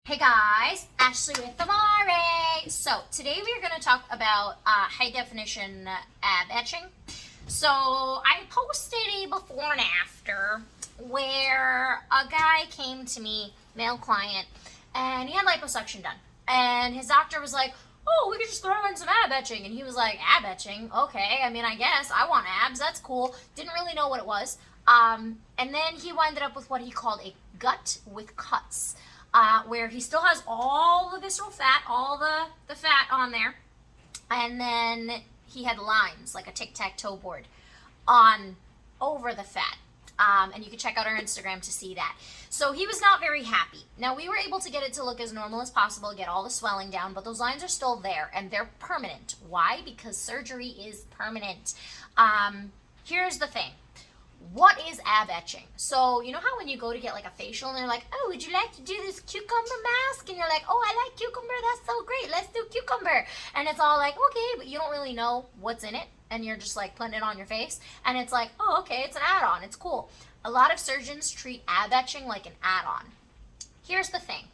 Hey guys, Ashley with Amare. So today we are going to talk about high definition ab etching. So I posted a before and after where a guy came to me, male client, and he had liposuction done. And his doctor was like, oh, we could just throw in some ab etching. And he was like, ab etching? Okay, I mean, I guess I want abs. That's cool. Didn't really know what it was. And then he winded up with what he called a gut with cuts. Where he still has all the visceral fat, all the fat on there, and then he had lines, like a tic-tac-toe board, on over the fat. And you can check out our Instagram to see that. So he was not very happy. Now, we were able to get it to look as normal as possible, get all the swelling down, but those lines are still there, and they're permanent. Why? Because surgery is permanent. Here's the thing. What is ab etching? So, you know how when you go to get like a facial and they're like, oh, would you like to do this cucumber mask? And you're like, oh, I like cucumber. That's so great. Let's do cucumber. And it's all like, okay, but you don't really know what's in it. And you're just like putting it on your face. And it's like, oh, okay, it's an add-on. It's cool. A lot of surgeons treat ab etching like an add-on. Here's the thing.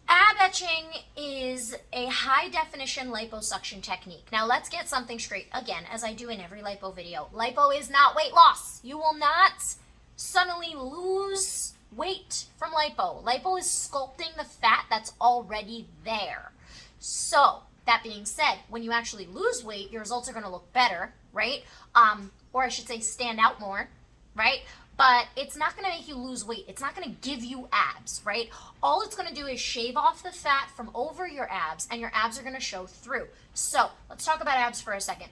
Ab etching is a high definition liposuction technique. Now let's get something straight. Again, as I do in every lipo video, lipo is not weight loss. You will not suddenly lose weight from lipo. Lipo is sculpting the fat that's already there. So that being said, when you actually lose weight, your results are going to look better, right? Or I should say stand out more, right? But it's not going to make you lose weight. It's not going to give you abs, right? All it's going to do is shave off the fat from over your abs, and your abs are going to show through. So let's talk about abs for a second.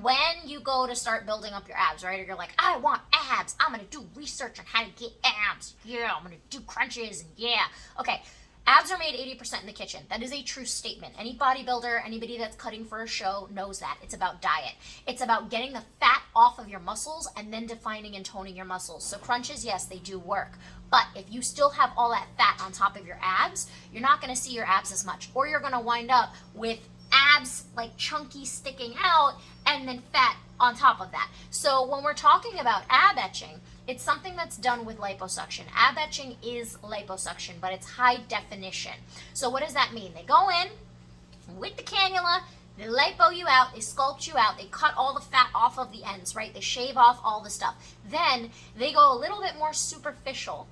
When you go to start building up your abs, right, or you're like, I want abs. I'm going to do research on how to get abs. Yeah, I'm going to do crunches, and yeah. Okay, abs are made 80% in the kitchen. That is a true statement. Any bodybuilder, anybody that's cutting for a show knows that. It's about diet. It's about getting the fat off of your muscles and then defining and toning your muscles. So crunches, yes, they do work. But if you still have all that fat on top of your abs, you're not going to see your abs as much. Or you're going to wind up with abs like chunky sticking out and then fat on top of that. So when we're talking about ab etching, it's something that's done with liposuction. Ab etching is liposuction, but it's high definition. So what does that mean? They go in with the cannula, they lipo you out, they sculpt you out, they cut all the fat off of the ends, right? They shave off all the stuff. Then they go a little bit more superficial,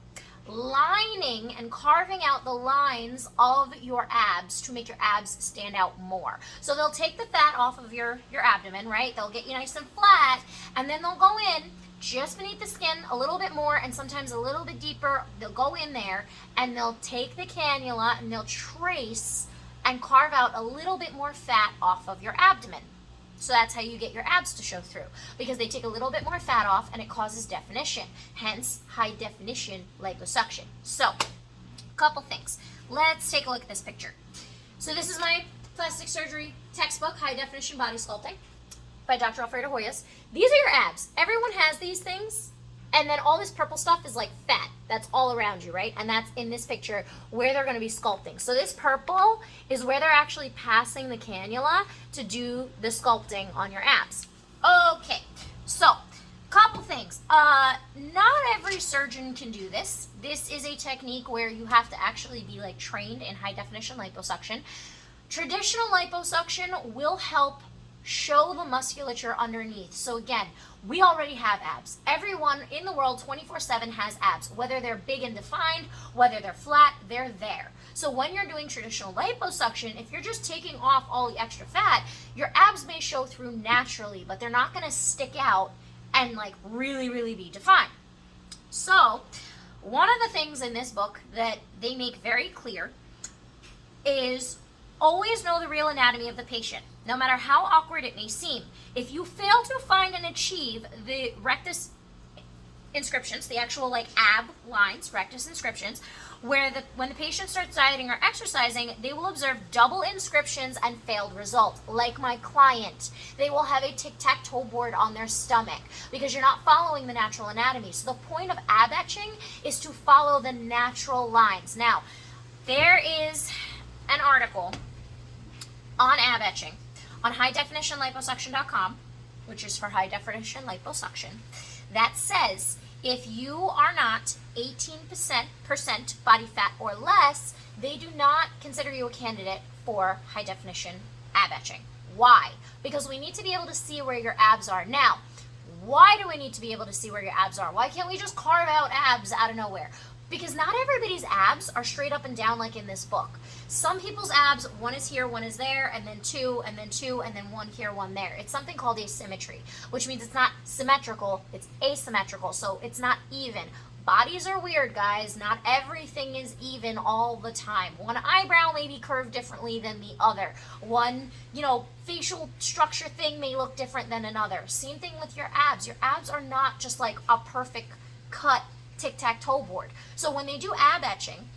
lining and carving out the lines of your abs to make your abs stand out more. So they'll take the fat off of your abdomen, right? They'll get you nice and flat, and then they'll go in just beneath the skin a little bit more and sometimes a little bit deeper. They'll go in there and they'll take the cannula and they'll trace and carve out a little bit more fat off of your abdomen. So that's how you get your abs to show through, because they take a little bit more fat off and it causes definition, hence high definition liposuction. So, a couple things. Let's take a look at this picture. So this is my plastic surgery textbook, High Definition Body Sculpting, by Dr. Alfredo Hoyos. These are your abs. Everyone has these things, and then all this purple stuff is like fat that's all around you, right? And that's in this picture where they're going to be sculpting. So this purple is where they're actually passing the cannula to do the sculpting on your abs. Okay, so couple things. Not every surgeon can do this. This is a technique where you have to actually be like trained in high definition liposuction. Traditional liposuction will help show the musculature underneath. So again, we already have abs. Everyone in the world 24/7 has abs. Whether they're big and defined, whether they're flat, they're there. So when you're doing traditional liposuction, if you're just taking off all the extra fat, your abs may show through naturally, but they're not going to stick out and like really be defined. So one of the things in this book that they make very clear is always know the real anatomy of the patient, no matter how awkward it may seem. If you fail to find and achieve the rectus inscriptions, the actual like ab lines, rectus inscriptions, where when the patient starts dieting or exercising, they will observe double inscriptions and failed results. Like my client, they will have a tic-tac-toe board on their stomach because you're not following the natural anatomy. So the point of ab etching is to follow the natural lines. Now, there is an article on ab etching on highdefinitionliposuction.com, which is for high definition liposuction, that says if you are not 18% body fat or less, they do not consider you a candidate for high definition ab etching. Why? Because we need to be able to see where your abs are. Now, why do we need to be able to see where your abs are? Why can't we just carve out abs out of nowhere? Because not everybody's abs are straight up and down like in this book. Some people's abs, one is here, one is there, and then two, and then two, and then one here, one there. It's something called asymmetry, which means it's not symmetrical, it's asymmetrical, so it's not even. Bodies are weird, guys. Not everything is even all the time. One eyebrow may be curved differently than the other. One, facial structure thing may look different than another. Same thing with your abs. Your abs are not just like a perfect cut tic-tac-toe board. So when they do ab etching,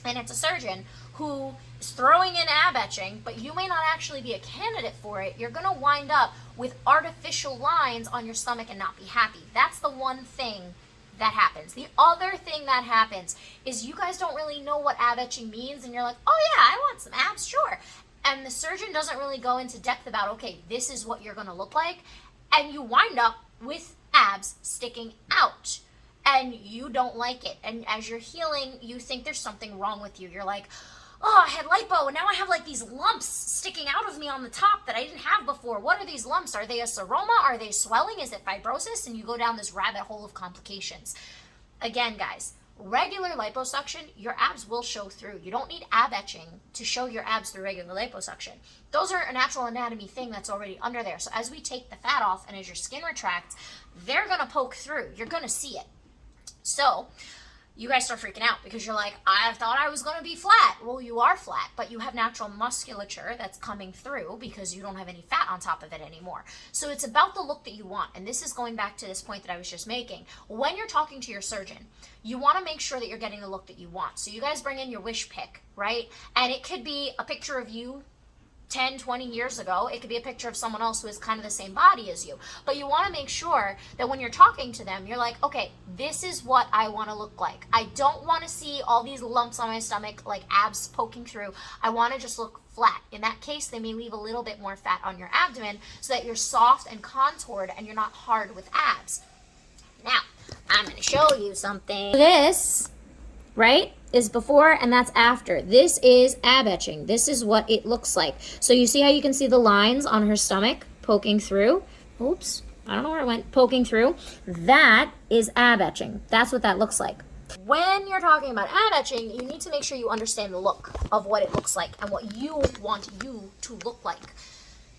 and it's a surgeon who is throwing in ab etching, but you may not actually be a candidate for it, you're going to wind up with artificial lines on your stomach and not be happy. That's the one thing that happens. The other thing that happens is you guys don't really know what ab etching means, and you're like, oh yeah, I want some abs, sure. And the surgeon doesn't really go into depth about, okay, this is what you're going to look like, and you wind up with abs sticking out. And you don't like it. And as you're healing, you think there's something wrong with you. You're like, oh, I had lipo, and now I have like these lumps sticking out of me on the top that I didn't have before. What are these lumps? Are they a seroma? Are they swelling? Is it fibrosis? And you go down this rabbit hole of complications. Again, guys, regular liposuction, your abs will show through. You don't need ab etching to show your abs through regular liposuction. Those are a natural anatomy thing that's already under there. So as we take the fat off and as your skin retracts, they're going to poke through. You're going to see it. So you guys start freaking out because you're like, I thought I was going to be flat. Well, you are flat, but you have natural musculature that's coming through because you don't have any fat on top of it anymore. So it's about the look that you want. And this is going back to this point that I was just making. When you're talking to your surgeon, you want to make sure that you're getting the look that you want. So you guys bring in your wish pick, right? And it could be a picture of you 10, 20 years ago. It could be a picture of someone else who is kind of the same body as you. But you want to make sure that when you're talking to them, you're like, okay, this is what I want to look like. I don't want to see all these lumps on my stomach, like abs poking through. I want to just look flat. In that case, they may leave a little bit more fat on your abdomen so that you're soft and contoured and you're not hard with abs. Now, I'm going to show you something. This, right, is before and that's after. This is ab etching. This is what it looks like. So you see how you can see the lines on her stomach poking through? Oops, I don't know where it went. Poking through. That is ab etching. That's what that looks like. When you're talking about ab etching, you need to make sure you understand the look of what it looks like and what you want you to look like.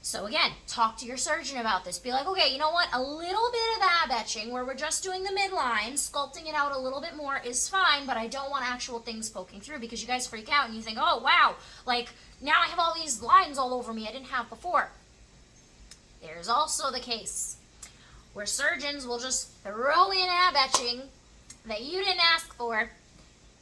So again, talk to your surgeon about this. Be like, okay, you know what? A little bit of ab etching where we're just doing the midline, sculpting it out a little bit more is fine, but I don't want actual things poking through because you guys freak out and you think, oh, wow, like now I have all these lines all over me I didn't have before. There's also the case where surgeons will just throw in ab etching that you didn't ask for,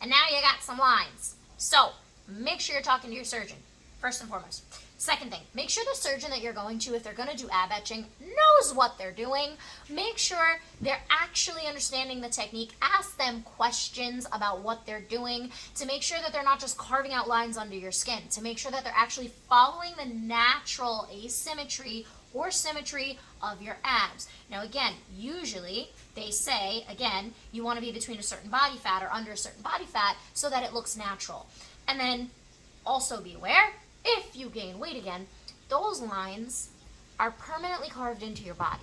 and now you got some lines. So make sure you're talking to your surgeon, first and foremost. Second thing, make sure the surgeon that you're going to, if they're going to do ab etching, knows what they're doing. Make sure they're actually understanding the technique. Ask them questions about what they're doing to make sure that they're not just carving out lines under your skin, to make sure that they're actually following the natural asymmetry or symmetry of your abs. Now again, usually they say, again, you want to be between a certain body fat or under a certain body fat so that it looks natural. And then also be aware, if you gain weight again, those lines are permanently carved into your body.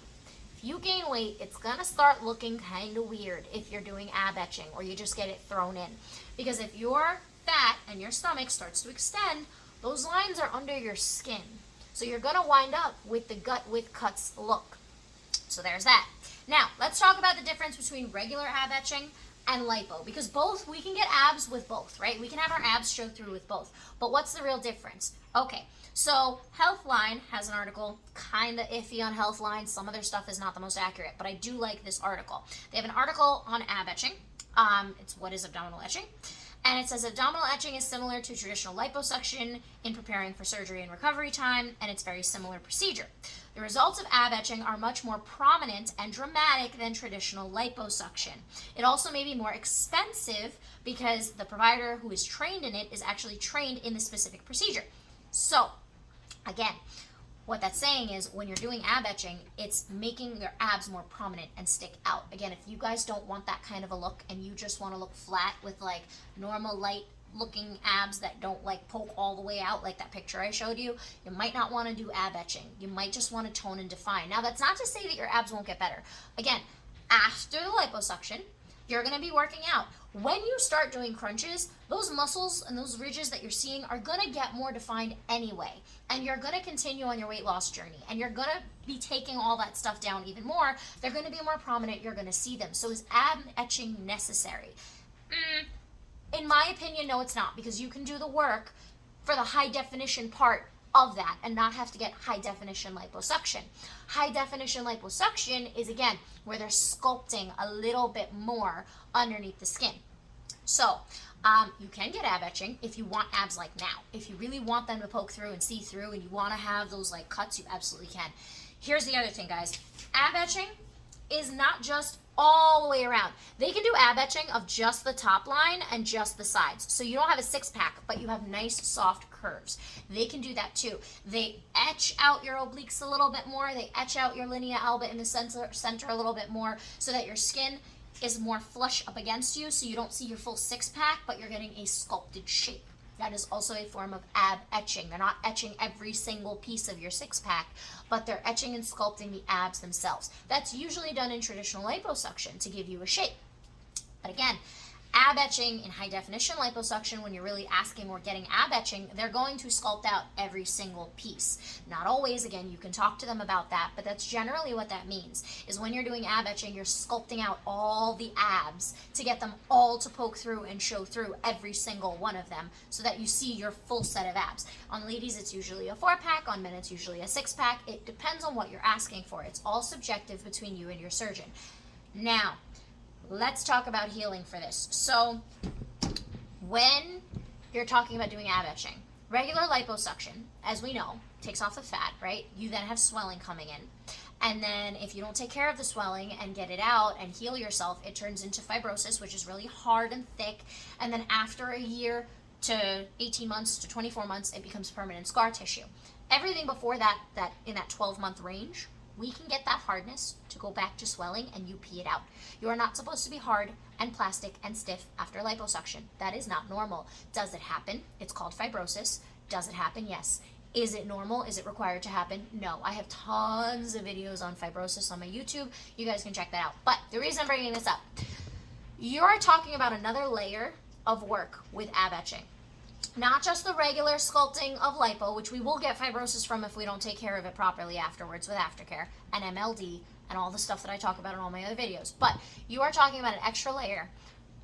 If you gain weight, it's going to start looking kind of weird if you're doing ab etching or you just get it thrown in. Because if your fat and your stomach starts to extend, those lines are under your skin. So you're going to wind up with the gut with cuts look. So there's that. Now, let's talk about the difference between regular ab etching and lipo, because both, we can get abs with both, right? We can have our abs show through with both. But what's the real difference? Okay, so Healthline has an article, kind of iffy on Healthline. Some of their stuff is not the most accurate, but I do like this article. They have an article on ab etching. It's what is abdominal etching. And it says abdominal etching is similar to traditional liposuction in preparing for surgery and recovery time, and it's a very similar procedure. The results of ab etching are much more prominent and dramatic than traditional liposuction. It also may be more expensive because the provider who is trained in it is actually trained in the specific procedure. So, again, What that's saying is when you're doing ab etching, it's making your abs more prominent and stick out. Again, if you guys don't want that kind of a look and you just want to look flat with like normal light looking abs that don't like poke all the way out like that picture I showed you, you might not want to do ab etching. You might just want to tone and define. Now, that's not to say that your abs won't get better. Again, after the liposuction, you're going to be working out. When you start doing crunches, those muscles and those ridges that you're seeing are going to get more defined anyway. And you're going to continue on your weight loss journey. And you're going to be taking all that stuff down even more. They're going to be more prominent. You're going to see them. So is ab etching necessary? In my opinion, no, it's not. Because you can do the work for the high definition part of that and not have to get high definition liposuction. High definition liposuction is, again, where they're sculpting a little bit more underneath the skin. So you can get ab etching if you want abs like now. If you really want them to poke through and see through and you want to have those like cuts, you absolutely can. Here's the other thing, guys. Ab etching is not just all the way around. They can do ab etching of just the top line and just the sides. So you don't have a six pack, but you have nice soft curves. They can do that too. They etch out your obliques a little bit more. They etch out your linea alba in the center a little bit more so that your skin is more flush up against you so you don't see your full six pack, but you're getting a sculpted shape. That is also a form of ab etching. They're not etching every single piece of your six pack, but they're etching and sculpting the abs themselves. That's usually done in traditional liposuction to give you a shape. But again, ab etching in high definition liposuction, when you're really asking or getting ab etching, they're going to sculpt out every single piece. Not always, again, you can talk to them about that, but that's generally what that means, is when you're doing ab etching, you're sculpting out all the abs to get them all to poke through and show through every single one of them so that you see your full set of abs. On ladies, it's usually a 4-pack. On men, it's usually a 6-pack. It depends on what you're asking for. It's all subjective between you and your surgeon. Now, let's talk about healing for this. So when you're talking about doing ab etching, regular liposuction, as we know, takes off the fat, right? You then have swelling coming in. And then if you don't take care of the swelling and get it out and heal yourself, it turns into fibrosis, which is really hard and thick. And then after a year to 18 months to 24 months, it becomes permanent scar tissue. Everything before that in that 12-month range, we can get that hardness to go back to swelling and you pee it out. You are not supposed to be hard and plastic and stiff after liposuction. That is not normal. Does it happen? It's called fibrosis. Does it happen? Yes. Is it normal? Is it required to happen? No. I have tons of videos on fibrosis on my YouTube. You guys can check that out. But the reason I'm bringing this up, you're talking about another layer of work with ab etching. Not just the regular sculpting of lipo, which we will get fibrosis from if we don't take care of it properly afterwards with aftercare and MLD and all the stuff that I talk about in all my other videos. But you are talking about an extra layer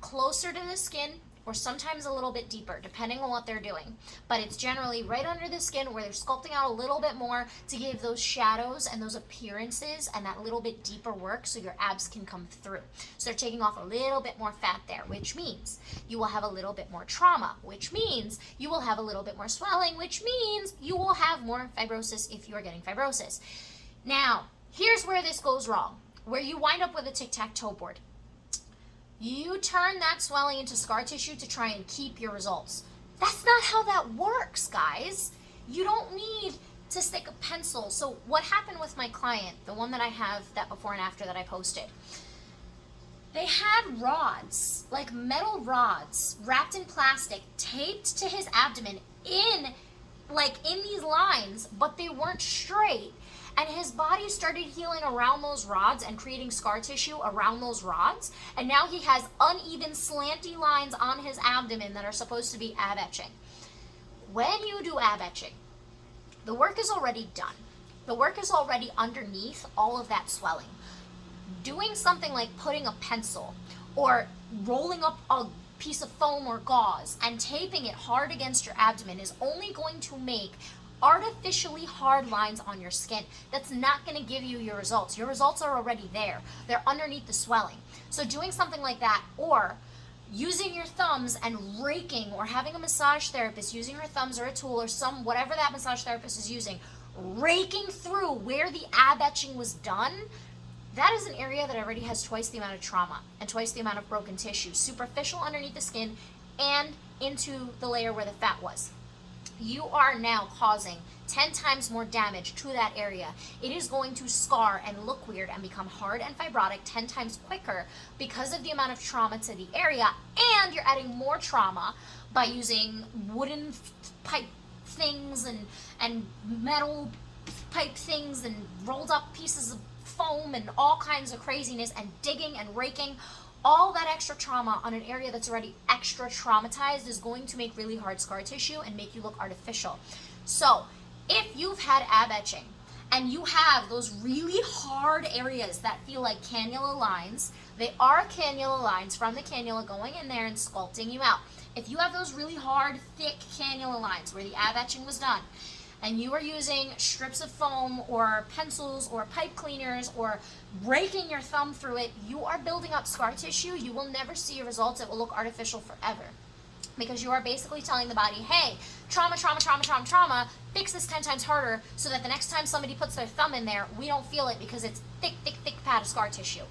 closer to the skin or sometimes a little bit deeper, depending on what they're doing. But it's generally right under the skin where they're sculpting out a little bit more to give those shadows and those appearances and that little bit deeper work so your abs can come through. So they're taking off a little bit more fat there, which means you will have a little bit more trauma, which means you will have a little bit more swelling, which means you will have more fibrosis if you are getting fibrosis. Now, here's where this goes wrong, where you wind up with a tic-tac-toe board. You turn that swelling into scar tissue to try and keep your results. That's not how that works, guys. You don't need to stick a pencil. So what happened with my client, the one that I have that before and after that I posted, they had rods, like metal rods, wrapped in plastic, taped to his abdomen in these lines, but they weren't straight. And his body started healing around those rods and creating scar tissue around those rods. And now he has uneven, slanty lines on his abdomen that are supposed to be ab etching. When you do ab etching, the work is already done. The work is already underneath all of that swelling. Doing something like putting a pencil or rolling up a piece of foam or gauze and taping it hard against your abdomen is only going to make artificially hard lines on your skin. That's not going to give you your results. Your results are already there. They're underneath the swelling. So doing something like that, or using your thumbs and raking, or having a massage therapist using her thumbs or a tool or whatever that massage therapist is using, raking through where the ab etching was done, that is an area that already has twice the amount of trauma and twice the amount of broken tissue, superficial underneath the skin and into the layer where the fat was. you are now causing 10 times more damage to that area. It is going to scar and look weird and become hard and fibrotic 10 times quicker because of the amount of trauma to the area, and you're adding more trauma by using wooden pipe things and metal pipe things and rolled up pieces of foam and all kinds of craziness and digging and raking. All that extra trauma on an area that's already extra traumatized is going to make really hard scar tissue and make you look artificial. So if you've had ab etching and you have those really hard areas that feel like cannula lines, they are cannula lines from the cannula going in there and sculpting you out. If you have those really hard, thick cannula lines where the ab etching was done, and you are using strips of foam or pencils or pipe cleaners or raking your thumb through it, you are building up scar tissue. You will never see your results. It will look artificial forever. Because you are basically telling the body, hey, trauma, trauma, trauma, trauma, trauma, fix this 10 times harder so that the next time somebody puts their thumb in there, we don't feel it because it's thick, thick, thick pad of scar tissue.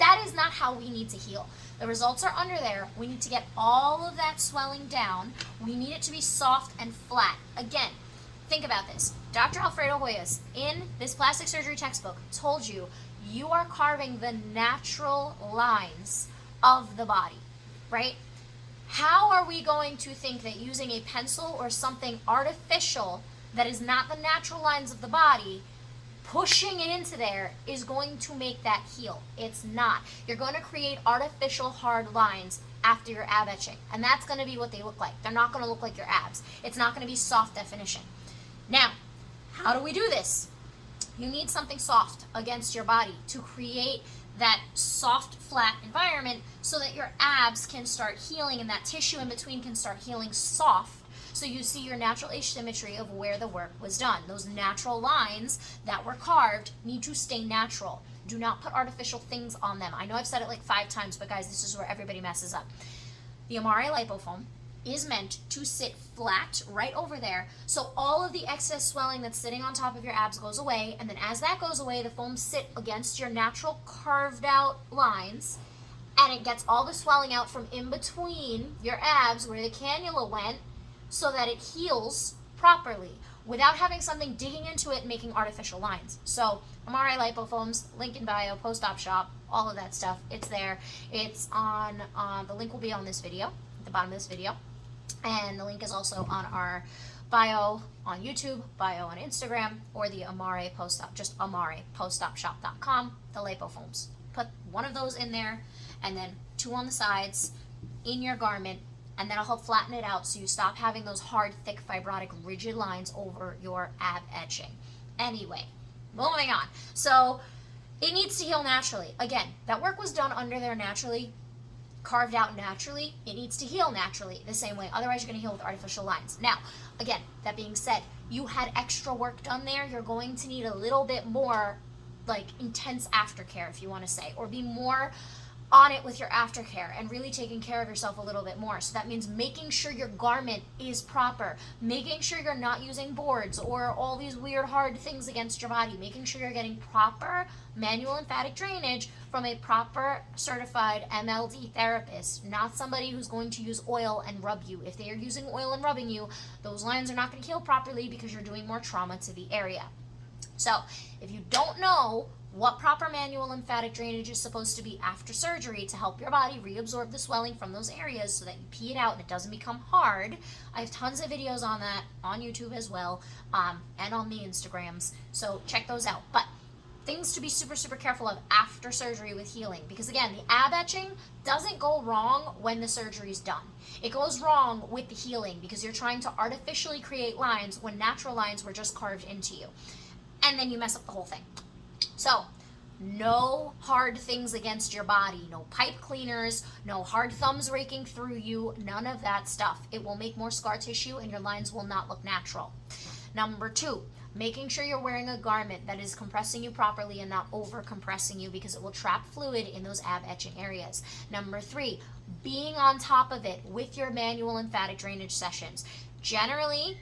That is not how we need to heal. The results are under there. We need to get all of that swelling down. We need it to be soft and flat. Again, think about this. Dr. Alfredo Hoyos, in this plastic surgery textbook, told you you are carving the natural lines of the body, right? How are we going to think that using a pencil or something artificial that is not the natural lines of the body, pushing it into there, is going to make that heal? It's not. You're going to create artificial hard lines after your ab etching, and that's going to be what they look like. They're not going to look like your abs. It's not going to be soft definition. Now, how do we do this? You need something soft against your body to create that soft, flat environment so that your abs can start healing and that tissue in between can start healing soft, so you see your natural asymmetry of where the work was done. Those natural lines that were carved need to stay natural. Do not put artificial things on them. I know I've said it like 5 times, but guys, this is where everybody messes up. The Amare lipofoam is meant to sit flat right over there, so all of the excess swelling that's sitting on top of your abs goes away, and then as that goes away, the foam sit against your natural carved out lines, and it gets all the swelling out from in between your abs where the cannula went, so that it heals properly without having something digging into it and making artificial lines. So Amare lipofoams, link in bio, post-op shop, all of that stuff, it's there. It's on, the link will be on this video, at the bottom of this video. And the link is also on our bio on YouTube, bio on Instagram, or the Amare Postop, just Amare, postopshop.com, the lipofoams. Put one of those in there, and then 2 on the sides in your garment, and that'll help flatten it out so you stop having those hard, thick, fibrotic, rigid lines over your ab etching. Anyway, moving on. So it needs to heal naturally. Again, that work was done under there naturally, carved out naturally. It needs to heal naturally the same way. Otherwise, you're going to heal with artificial lines. Now, again, that being said, you had extra work done there. You're going to need a little bit more like intense aftercare, if you want to say, or be more on it with your aftercare and really taking care of yourself a little bit more. So that means making sure your garment is proper, making sure you're not using boards or all these weird hard things against your body, making sure you're getting proper manual lymphatic drainage from a proper certified MLD therapist, not somebody who's going to use oil and rub you. If they are using oil and rubbing you, those lines are not going to heal properly because you're doing more trauma to the area. So if you don't know what proper manual lymphatic drainage is supposed to be after surgery to help your body reabsorb the swelling from those areas so that you pee it out and it doesn't become hard, I have tons of videos on that on YouTube as well, and on the Instagrams, so check those out. But things to be super, super careful of after surgery with healing, because again, the ab etching doesn't go wrong when the surgery is done. It goes wrong with the healing because you're trying to artificially create lines when natural lines were just carved into you, and then you mess up the whole thing. So, no hard things against your body, no pipe cleaners, no hard thumbs raking through you, none of that stuff. It will make more scar tissue and your lines will not look natural. Number 2, making sure you're wearing a garment that is compressing you properly and not over compressing you, because it will trap fluid in those ab etching areas. Number 3, being on top of it with your manual lymphatic drainage sessions. Generally,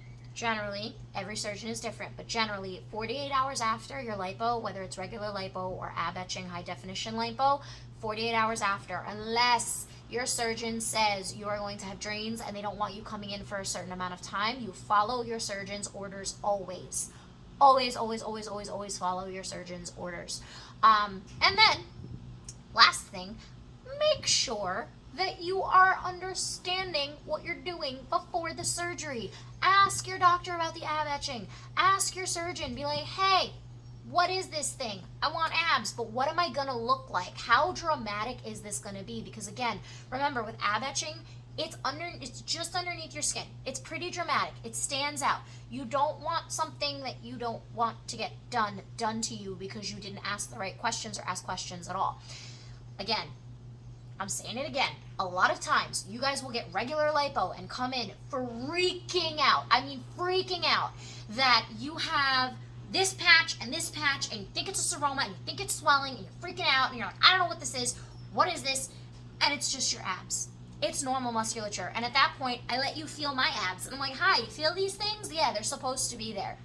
every surgeon is different, but generally 48 hours after your lipo, whether it's regular lipo or ab etching high definition lipo, 48 hours after, unless your surgeon says you are going to have drains and they don't want you coming in for a certain amount of time, you follow your surgeon's orders always. Always, always, always, always, always follow your surgeon's orders. And then, last thing, make sure that you are understanding what you're doing before the surgery. Ask your doctor about the ab etching. Ask your surgeon. Be like, hey, what is this thing? I want abs, but what am I gonna look like? How dramatic is this gonna be? Because again, remember with ab etching, it's just underneath your skin. It's pretty dramatic. It stands out. You don't want something that you don't want to get done to you because you didn't ask the right questions or ask questions at all. Again, I'm saying it again. A lot of times, you guys will get regular lipo and come in freaking out. I mean, freaking out that you have this patch, and you think it's a seroma, and you think it's swelling, and you're freaking out, and you're like, I don't know what this is. What is this? And it's just your abs. It's normal musculature. And at that point, I let you feel my abs. And I'm like, hi, you feel these things? Yeah, they're supposed to be there.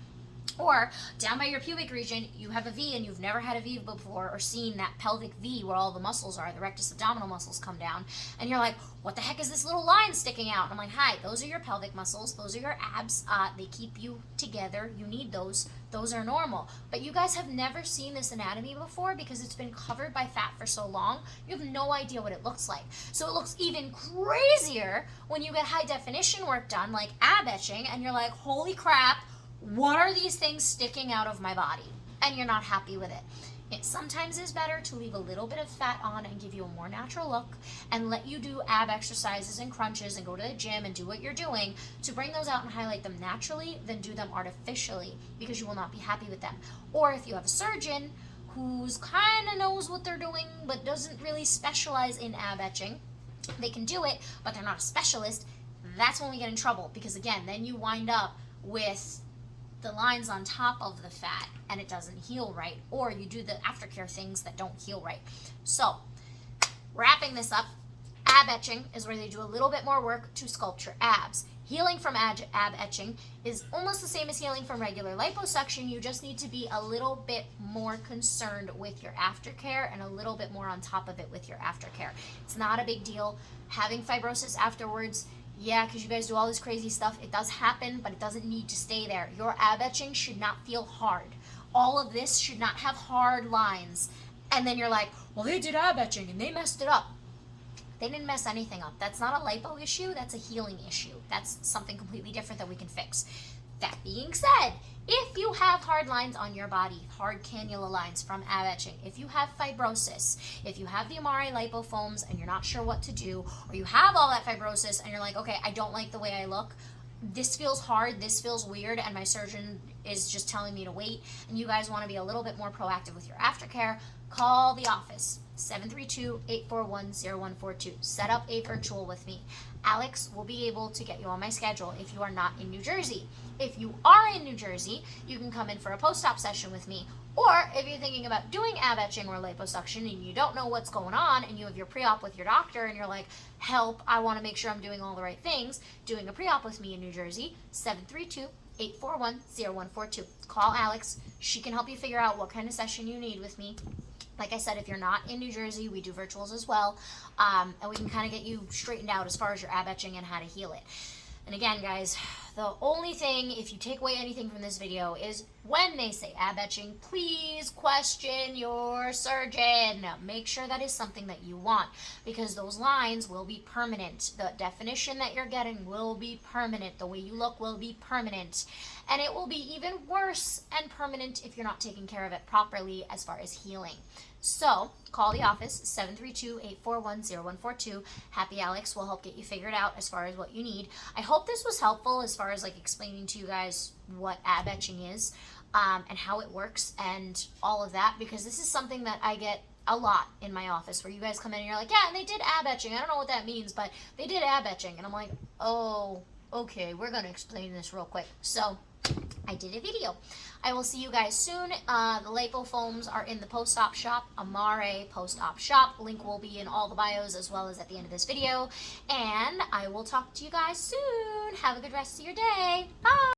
Or down by your pubic region, you have a V and you've never had a V before or seen that pelvic V where all the muscles are, the rectus abdominal muscles come down. And you're like, what the heck is this little line sticking out? And I'm like, hi, those are your pelvic muscles. Those are your abs. They keep you together. You need those. Those are normal. But you guys have never seen this anatomy before because it's been covered by fat for so long. You have no idea what it looks like. So it looks even crazier when you get high definition work done like ab etching and you're like, holy crap, what are these things sticking out of my body? And you're not happy with it. It sometimes is better to leave a little bit of fat on and give you a more natural look and let you do ab exercises and crunches and go to the gym and do what you're doing to bring those out and highlight them naturally than do them artificially because you will not be happy with them. Or if you have a surgeon who's kind of knows what they're doing but doesn't really specialize in ab etching, they can do it, but they're not a specialist. That's when we get in trouble because again, then you wind up with the lines on top of the fat and it doesn't heal right, or you do the aftercare things that don't heal right. So wrapping this up, ab etching is where they do a little bit more work to sculpt your abs. Healing from ab etching is almost the same as healing from regular liposuction. You just need to be a little bit more concerned with your aftercare and a little bit more on top of it with your aftercare. It's not a big deal. Having fibrosis afterwards, yeah, because you guys do all this crazy stuff. It does happen, but it doesn't need to stay there. Your ab etching should not feel hard. All of this should not have hard lines. And then you're like, well, they did ab etching and they messed it up. They didn't mess anything up. That's not a lipo issue. That's a healing issue. That's something completely different that we can fix. That being said, if you have hard lines on your body, hard cannula lines from ab etching, if you have fibrosis, if you have the Amare lipofoams and you're not sure what to do, or you have all that fibrosis and you're like, okay, I don't like the way I look, this feels hard, this feels weird, and my surgeon is just telling me to wait, and you guys want to be a little bit more proactive with your aftercare, call the office, 732-841-0142. Set up a virtual with me. Alex will be able to get you on my schedule if you are not in New Jersey. If you are in New Jersey, you can come in for a post-op session with me. Or if you're thinking about doing ab etching or liposuction and you don't know what's going on and you have your pre-op with your doctor and you're like, help, I want to make sure I'm doing all the right things, doing a pre-op with me in New Jersey, 732-841-0142. Call Alex. She can help you figure out what kind of session you need with me. Like I said, if you're not in New Jersey, we do virtuals as well, and we can kind of get you straightened out as far as your ab etching and how to heal it. And again, guys, the only thing, if you take away anything from this video, is when they say ab etching, please question your surgeon. Make sure that is something that you want, because those lines will be permanent. The definition that you're getting will be permanent. The way you look will be permanent. And it will be even worse and permanent if you're not taking care of it properly as far as healing. So call the office, 732-841-0142. Happy Alex will help get you figured out as far as what you need. I hope this was helpful as far as like explaining to you guys what ab etching is and how it works and all of that, because this is something that I get a lot in my office where you guys come in and you're like, yeah, and they did ab etching. I don't know what that means, but they did ab etching. And I'm like, oh, okay, we're going to explain this real quick. So I did a video. I will see you guys soon. The Lipo foams are in the post-op shop, Amare post-op shop. Link will be in all the bios as well as at the end of this video. And I will talk to you guys soon. Have a good rest of your day. Bye.